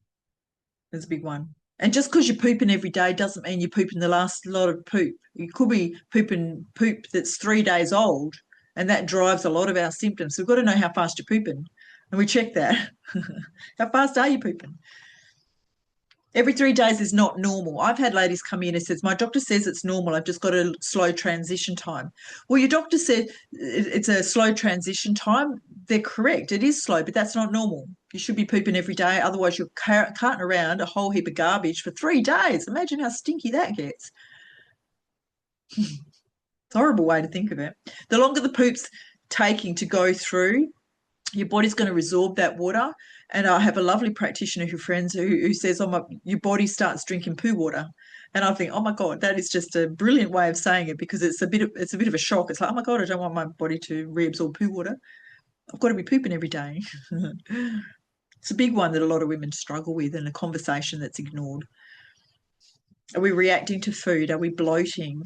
That's a big one. And just because you're pooping every day doesn't mean you're pooping the last lot of poop. You could be pooping poop that's 3 days old And that drives a lot of our symptoms. So we've got to know how fast you're pooping. And we check that. How fast are you pooping? Every 3 days is not normal. I've had ladies come in and says, my doctor says it's normal. I've just got a slow transition time. Well, your doctor said it's a slow transition time. They're correct. It is slow, but that's not normal. You should be pooping every day. Otherwise, you're carting around a whole heap of garbage for 3 days. Imagine how stinky that gets. It's a horrible way to think of it. The longer the poop's taking to go through, your body's going to resorb that water. And I have a lovely practitioner who says, "Oh, your body starts drinking poo water." And I think, "Oh my God, that is just a brilliant way of saying it, because it's a bit of a shock. It's like, oh my God, I don't want my body to reabsorb poo water. I've got to be pooping every day." It's a big one that a lot of women struggle with, and a conversation that's ignored. Are we reacting to food? Are we bloating?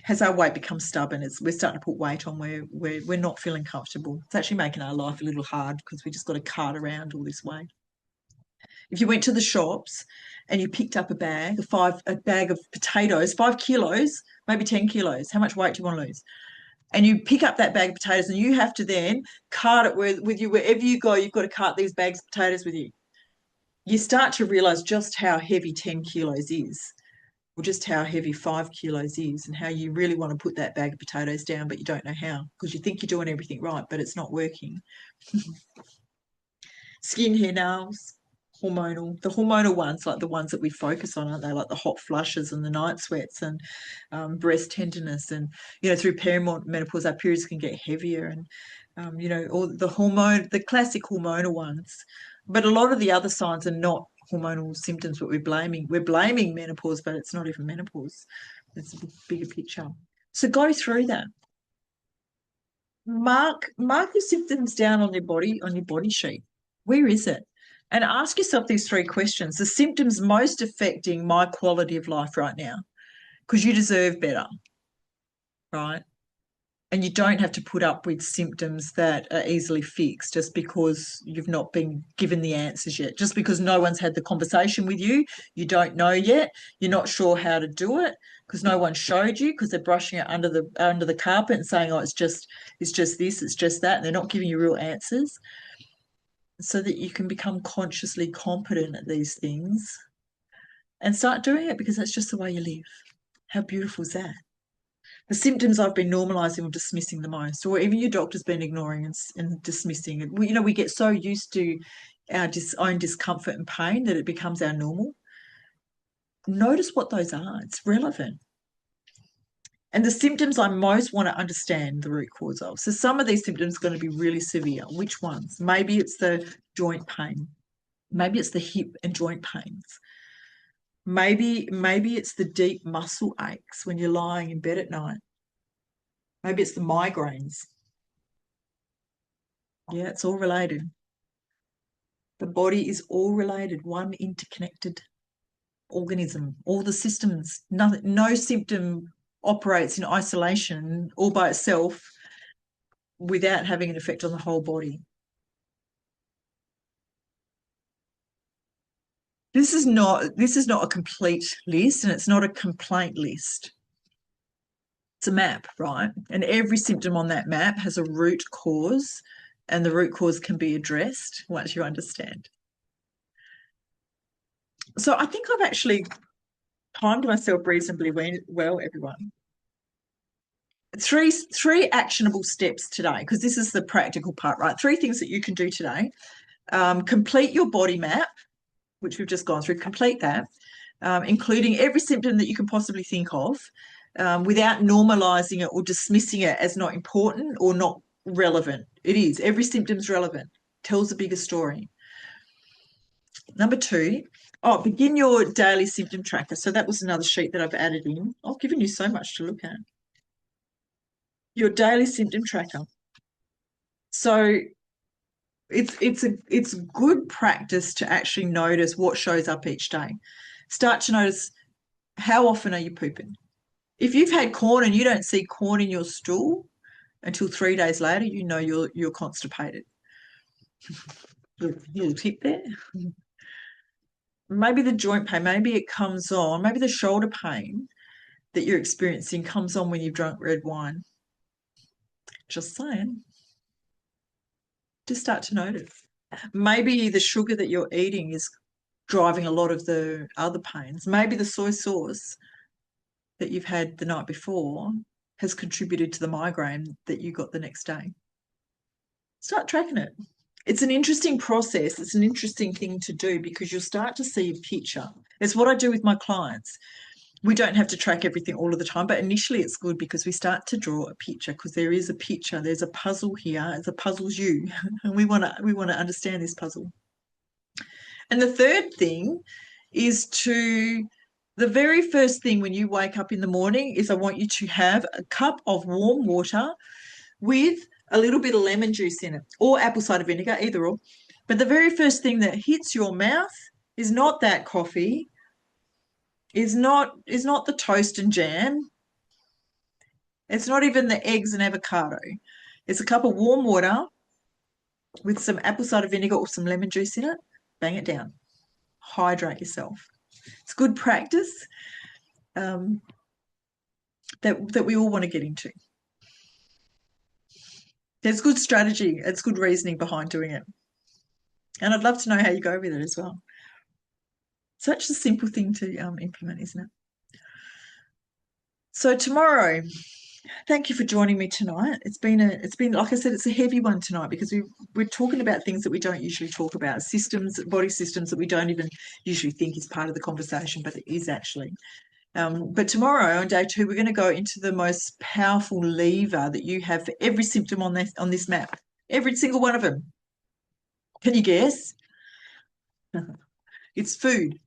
Has our weight become stubborn? We're starting to put weight on where we're not feeling comfortable. It's actually making our life a little hard because we just got to cart around all this weight. If you went to the shops and you picked up a bag of potatoes, 5 kilos, maybe 10 kilos, how much weight do you want to lose? And you pick up that bag of potatoes and you have to then cart it with you wherever you go. You've got to cart these bags of potatoes with you. You start to realize just how heavy 10 kilos is, or just how heavy 5 kilos is, and how you really want to put that bag of potatoes down, but you don't know how, because you think you're doing everything right, but it's not working. Skin, hair, nails, hormonal. The hormonal ones, like the ones that we focus on, aren't they? Like the hot flushes and the night sweats and breast tenderness. And, through perimenopause, our periods can get heavier, and, all the classic hormonal ones. But a lot of the other signs are not hormonal symptoms, but we're blaming menopause, but it's not even menopause. It's a bigger picture. So go through that. Mark your symptoms down on your body sheet. Where is it? And ask yourself these 3 questions. The symptoms most affecting my quality of life right now, because you deserve better, right? And you don't have to put up with symptoms that are easily fixed just because you've not been given the answers yet. Just because no one's had the conversation with you, you don't know yet. You're not sure how to do it because no one showed you, because they're brushing it under the carpet and saying, "Oh, it's just this, it's just that," and they're not giving you real answers. So that you can become consciously competent at these things and start doing it, because that's just the way you live. How beautiful is that? The symptoms I've been normalising or dismissing the most, or even your doctor's been ignoring and dismissing it. We get so used to our own discomfort and pain that it becomes our normal. Notice what those are. It's relevant. And the symptoms I most want to understand the root cause of. So some of these symptoms are going to be really severe. Which ones? Maybe it's the joint pain. Maybe it's the hip and joint pains. Maybe it's the deep muscle aches when you're lying in bed at night. Maybe it's the migraines. Yeah, it's all related. The body is all related, one interconnected organism. All the systems, no symptom operates in isolation all by itself without having an effect on the whole body. This is not a complete list, and it's not a complaint list. It's a map, right? And every symptom on that map has a root cause, and the root cause can be addressed once you understand. So I think I've actually timed myself reasonably well, everyone. Three actionable steps today, because this is the practical part, right? 3 things that you can do today. Complete your body map, which we've just gone through. Complete that, including every symptom that you can possibly think of, without normalising it or dismissing it as not important or not relevant. It is. Every symptom's relevant. Tells a bigger story. Number 2, begin your daily symptom tracker. So that was another sheet that I've added in. I've given you so much to look at. Your daily symptom tracker. So it's good practice to actually notice what shows up each day. Start to notice, how often are you pooping? If you've had corn and you don't see corn in your stool until 3 days later, you know you're constipated. Little tip there. Maybe the joint pain, maybe it comes on, maybe the shoulder pain that you're experiencing comes on when you've drunk red wine. Just saying. Just start to notice. Maybe the sugar that you're eating is driving a lot of the other pains. Maybe the soy sauce that you've had the night before has contributed to the migraine that you got the next day. Start tracking it. It's an interesting process. It's an interesting thing to do because you'll start to see a picture. It's what I do with my clients. We don't have to track everything all of the time, but initially it's good because we start to draw a picture because there is a picture. There's a puzzle here. The puzzle's you, and we want to understand this puzzle. And the third thing is the very first thing when you wake up in the morning is I want you to have a cup of warm water with a little bit of lemon juice in it or apple cider vinegar, either or. But the very first thing that hits your mouth is not that coffee, is not the toast and jam. It's not even the eggs and avocado. It's a cup of warm water with some apple cider vinegar or some lemon juice in it. Bang it down. Hydrate yourself. It's good practice that we all want to get into. There's good strategy. It's good reasoning behind doing it. And I'd love to know how you go with it as well. Such a simple thing to implement, isn't it? So tomorrow, thank you for joining me tonight. It's been like I said, it's a heavy one tonight because we're talking about things that we don't usually talk about, body systems that we don't even usually think is part of the conversation, but it is actually. But tomorrow on day 2, we're going to go into the most powerful lever that you have for every symptom on this map. Every single one of them. Can you guess? It's food.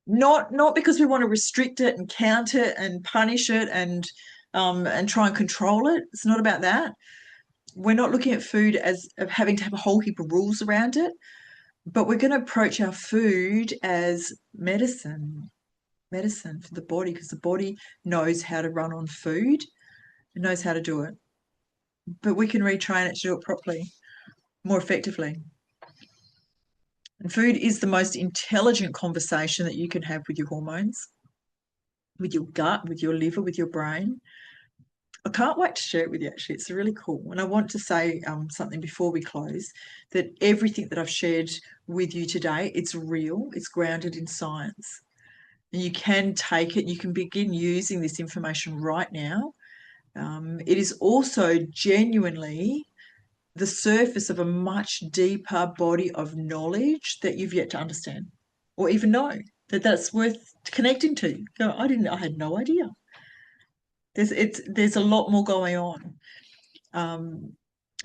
Not because we want to restrict it and count it and punish it and try and control it. It's not about that. We're not looking at food as having to have a whole heap of rules around it, but we're going to approach our food as medicine for the body because the body knows how to run on food. It knows how to do it. But we can retrain it to do it properly, more effectively. And food is the most intelligent conversation that you can have with your hormones, with your gut, with your liver, with your brain. I can't wait to share it with you, actually. It's really cool. And I want to say something before we close, that everything that I've shared with you today, it's real. It's grounded in science. And you can take it, you can begin using this information right now. It is also genuinely the surface of a much deeper body of knowledge that you've yet to understand or even know that's worth connecting to. I had no idea. There's a lot more going on.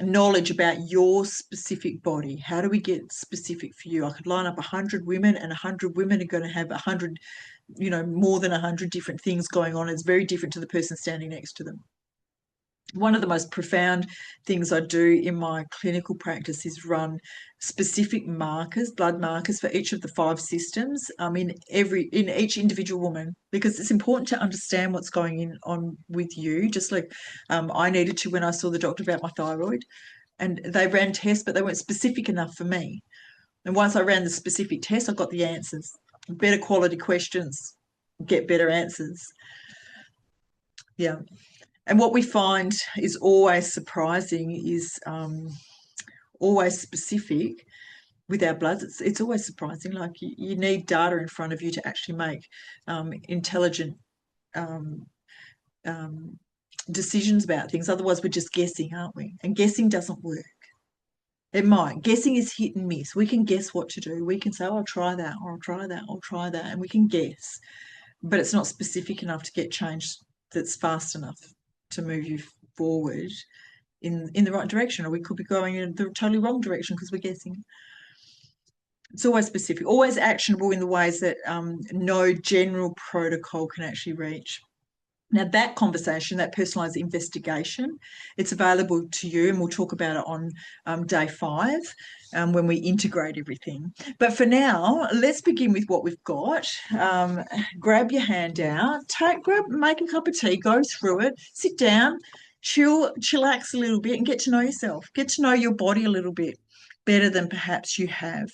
Knowledge about your specific body. How do we get specific for you? I could line up 100 women and 100 women are going to have 100, more than 100 different things going on. It's very different to the person standing next to them. One of the most profound things I do in my clinical practice is run specific markers, blood markers for each of the 5 systems in each individual woman, because it's important to understand what's going on with you, just like I needed to when I saw the doctor about my thyroid. And they ran tests, but they weren't specific enough for me. And once I ran the specific tests, I got the answers. Better quality questions, get better answers. Yeah. And what we find is always surprising is always specific with our bloods. It's always surprising. Like you need data in front of you to actually make intelligent decisions about things. Otherwise, we're just guessing, aren't we? And guessing doesn't work. It might. Guessing is hit and miss. We can guess what to do. We can say, oh, I'll try that, or I'll try that, I'll try that. And we can guess. But it's not specific enough to get change that's fast enough to move you forward in the right direction, or we could be going in the totally wrong direction because we're guessing. It's always specific, always actionable in the ways that no general protocol can actually reach. Now, that conversation, that personalised investigation, it's available to you, and we'll talk about it on day 5 when we integrate everything. But for now, let's begin with what we've got. Grab your handout, make a cup of tea, go through it, sit down, chillax a little bit and get to know yourself. Get to know your body a little bit better than perhaps you have.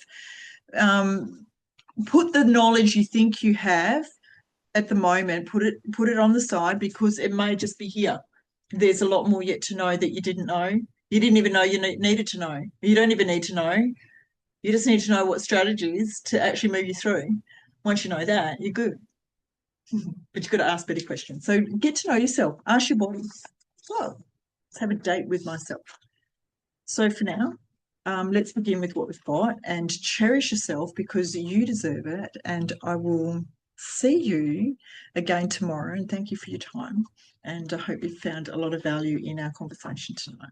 Put the knowledge you think you have at the moment, put it on the side because it may just be here. There's a lot more yet to know that you didn't know. You didn't even know you needed to know. You don't even need to know. You just need to know what strategies to actually move you through. Once you know that, you're good. But you've got to ask better questions. So get to know yourself. Ask your body. Well, let's have a date with myself. So for now, let's begin with what we've got and cherish yourself because you deserve it. And I will see you again tomorrow. And thank you for your time. And I hope you found a lot of value in our conversation tonight.